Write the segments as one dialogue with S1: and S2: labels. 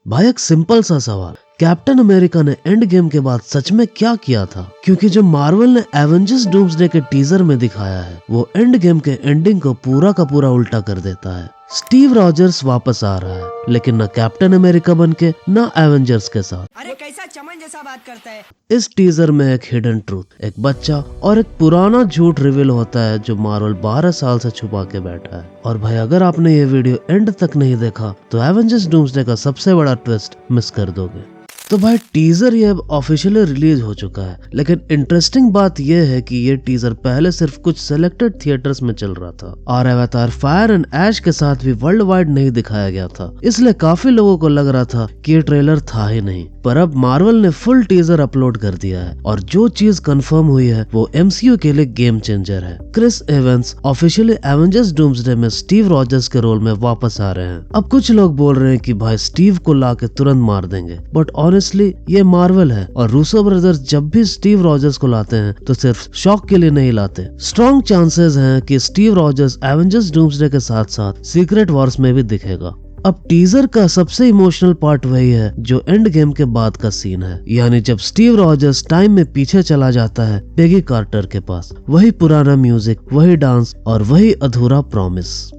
S1: भाई एक सिंपल सा सवाल, कैप्टन अमेरिका ने एंड गेम के बाद सच में क्या किया था? क्योंकि जो मार्वल ने एवेंजर्स डूम्सडे के टीजर में दिखाया है वो एंड गेम के एंडिंग को पूरा का पूरा उल्टा कर देता है। स्टीव रॉजर्स वापस आ रहा है, लेकिन न कैप्टन अमेरिका बनके न एवेंजर्स के साथ।
S2: अरे कैसा चमन जैसा बात करता है।
S1: इस टीजर में एक हिडन ट्रूथ, एक बच्चा और एक पुराना झूठ रिवील होता है जो मार्वल 12 साल से छुपा के बैठा है। और भाई अगर आपने ये वीडियो एंड तक नहीं देखा तो एवेंजर्स डूम्सडे का सबसे बड़ा ट्विस्ट मिस कर दोगे। तो भाई टीजर ये अब ऑफिशियली रिलीज हो चुका है, लेकिन इंटरेस्टिंग बात ये है कि ये टीजर पहले सिर्फ कुछ सिलेक्टेड थिएटर्स में चल रहा था और अवतार फायर एंड ऐश के साथ भी वर्ल्ड वाइड नहीं दिखाया गया था, इसलिए काफी लोगों को लग रहा था कि ये ट्रेलर था ही नहीं। पर अब मार्वल ने फुल टीजर अपलोड कर दिया है और जो चीज कंफर्म हुई है वो एमसीयू के लिए गेम चेंजर है। Chris Evans officially Avengers Doomsday में स्टीव रॉजर्स के रोल में वापस आ रहे हैं। अब कुछ लोग बोल रहे हैं कि भाई स्टीव को लाके तुरंत मार देंगे, बट ऑनेस्टली ये मार्वल है और रूसो ब्रदर्स जब भी स्टीव रॉजर्स को लाते हैं तो सिर्फ शॉक के लिए नहीं लाते। स्ट्रॉन्ग चांसेस हैं कि स्टीव रॉजर्स एवेंजर्स डूम्सडे के साथ साथ सीक्रेट वॉर्स में भी दिखेगा। अब टीजर का सबसे इमोशनल पार्ट वही है जो एंड गेम के बाद का सीन है, यानी जब स्टीव रॉजर्स टाइम में पीछे चला जाता है पेगी कार्टर के पास। वही पुराना म्यूजिक, वही डांस और वही अधूरा प्रॉमिस।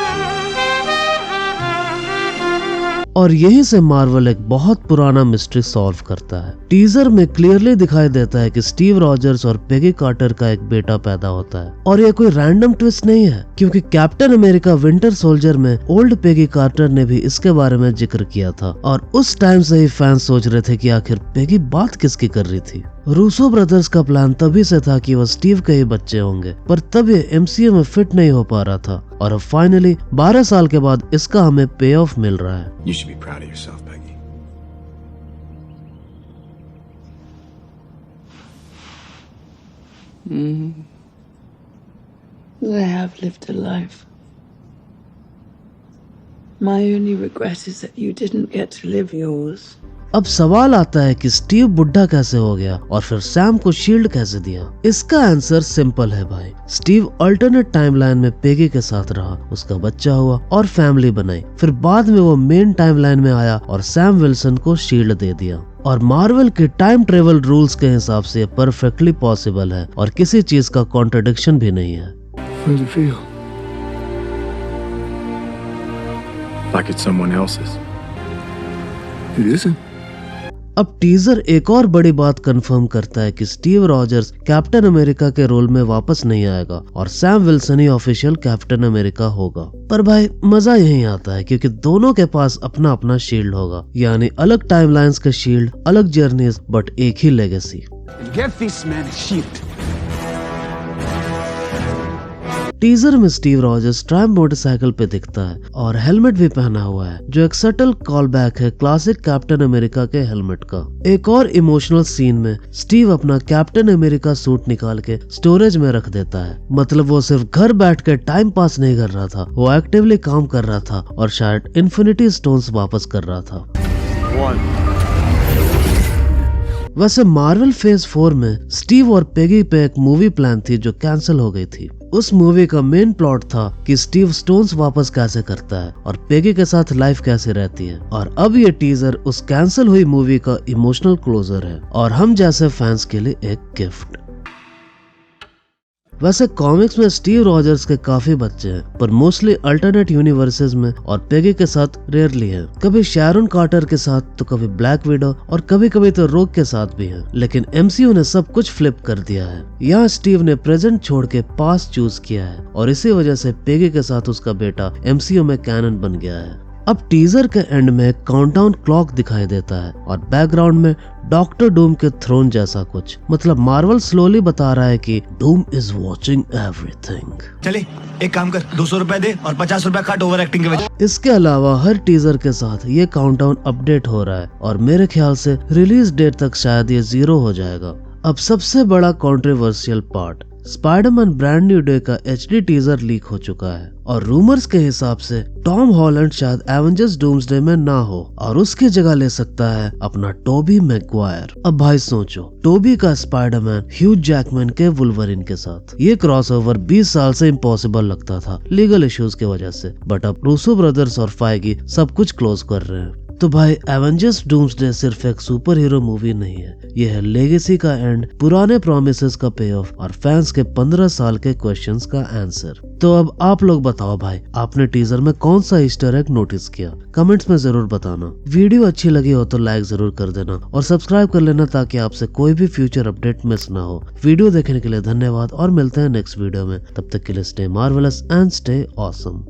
S1: और यहीं से मार्वल एक बहुत पुराना मिस्ट्री सॉल्व करता है। टीजर में क्लियरली दिखाई देता है कि स्टीव रॉजर्स और पेगी कार्टर का एक बेटा पैदा होता है और ये कोई रैंडम ट्विस्ट नहीं है, क्योंकि कैप्टन अमेरिका विंटर सोल्जर में ओल्ड पेगी कार्टर ने भी इसके बारे में जिक्र किया था और उस टाइम से ही फैंस सोच रहे थे कि आखिर पेगी बात किसकी कर रही थी। रूसो ब्रदर्स का प्लान तभी से था कि वो स्टीव के ही बच्चे होंगे, पर तब ये एमसीयू में फिट नहीं हो पा रहा था और अब फाइनली 12 साल के बाद इसका हमें पे ऑफ मिल रहा है।
S3: You should be proud of yourself, Peggy.
S4: I have lived a life. My only regret is that you didn't get to live yours.
S1: अब सवाल आता है कि स्टीव बुढ़ा कैसे हो गया और फिर सैम को शील्ड कैसे दिया? इसका आंसर सिंपल है भाई। स्टीव अल्टरनेट टाइमलाइन में पेगी के साथ रहा, उसका बच्चा हुआ और फैमिली बनाई, फिर बाद में वो मेन टाइमलाइन में आया और सैम विल्सन को शील्ड दे दिया। और मार्वल के टाइम ट्रेवल रूल्स के हिसाब से ये परफेक्टली पॉसिबल है और किसी चीज का कॉन्ट्रडिक्शन भी नहीं है।
S3: How does it feel? Like it's someone else's. It isn't.
S1: अब टीजर एक और बड़ी बात कंफर्म करता है कि स्टीव रॉजर्स कैप्टन अमेरिका के रोल में वापस नहीं आएगा और सैम विल्सन ही ऑफिशियल कैप्टन अमेरिका होगा। पर भाई मजा यहीं आता है क्योंकि दोनों के पास अपना अपना शील्ड होगा, यानी अलग टाइमलाइंस के शील्ड, अलग जर्नीज, बट एक ही legacy.
S3: Give this man a shield.
S1: Teaser में स्टीव रॉजर्स ट्रायम्फ मोटरसाइकिल पे दिखता है और हेलमेट भी पहना हुआ है, जो एक सटल कॉल बैक है क्लासिक कैप्टन अमेरिका के हेलमेट का। एक और इमोशनल सीन में स्टीव अपना कैप्टन अमेरिका सूट निकाल के स्टोरेज में रख देता है। मतलब वो सिर्फ घर बैठ के टाइम पास नहीं कर रहा था, वो एक्टिवली काम कर रहा था और शायद इन्फिनिटी स्टोन्स वापस कर रहा था। वैसे मार्वल फेज 4 में स्टीव और पेगी पे एक मूवी प्लान थी जो कैंसिल हो गई थी। उस मूवी का मेन प्लॉट था कि स्टीव स्टोन्स वापस कैसे करता है और पेगी के साथ लाइफ कैसे रहती है, और अब ये टीजर उस कैंसिल हुई मूवी का इमोशनल क्लोजर है और हम जैसे फैंस के लिए एक गिफ्ट। वैसे कॉमिक्स में स्टीव रॉजर्स के काफी बच्चे हैं, पर मोस्टली अल्टरनेट यूनिवर्सेस में और पेगी के साथ रेयरली है। कभी शैरन कार्टर के साथ तो कभी ब्लैक विडो और कभी कभी तो रोग के साथ भी है। लेकिन एमसीयू ने सब कुछ फ्लिप कर दिया है। यहाँ स्टीव ने प्रेजेंट छोड़ के पास्ट चूज किया है और इसी वजह से पेगी के साथ उसका बेटा एमसीयू में कैनन बन गया है। अब टीजर के एंड में काउंटडाउन क्लॉक दिखाई देता है और बैकग्राउंड में डॉक्टर डूम के थ्रोन जैसा कुछ। मतलब मार्वल स्लोली बता रहा है कि डूम इज वॉचिंग एवरीथिंग।
S5: चले एक काम कर, 200 रुपए दे और 50 रुपए काट ओवर एक्टिंग के वजह।
S1: इसके अलावा हर टीजर के साथ ये काउंटडाउन अपडेट हो रहा है और मेरे ख्याल से रिलीज डेट तक शायद ये 0 हो जाएगा। अब सबसे बड़ा controversial part, Spiderman brand new day का एचडी टीजर लीक हो चुका है और रूमर्स के हिसाब से टॉम हॉलैंड शायद एवेंजर्स डूम्सडे में ना हो और उसकी जगह ले सकता है अपना टोबी मैगवायर। अब भाई सोचो, टोबी का स्पाइडरमैन ह्यूज जैकमैन के वुल्वरिन के साथ। ये क्रॉसओवर 20 साल से इम्पॉसिबल लगता था लीगल इश्यूज की वजह से, बट अब रूसो ब्रदर्स और फाइगी सब कुछ क्लोज कर रहे हैं। तो भाई एवेंजर्स डूम्सडे सिर्फ एक सुपर हीरो मूवी नहीं है, यह है लेगेसी का एंड, पुराने प्रोमिसेस का पे ऑफ और फैंस के 15 साल के क्वेश्चंस का आंसर। तो अब आप लोग बताओ भाई, आपने टीजर में कौन सा ईस्टर एग नोटिस किया? कमेंट्स में जरूर बताना। वीडियो अच्छी लगी हो तो लाइक जरूर कर देना और सब्सक्राइब कर लेना ताकि आपसे कोई भी फ्यूचर अपडेट मिस ना हो। वीडियो देखने के लिए धन्यवाद और मिलते हैं नेक्स्ट वीडियो में। तब तक के लिए stay marvellous and stay awesome.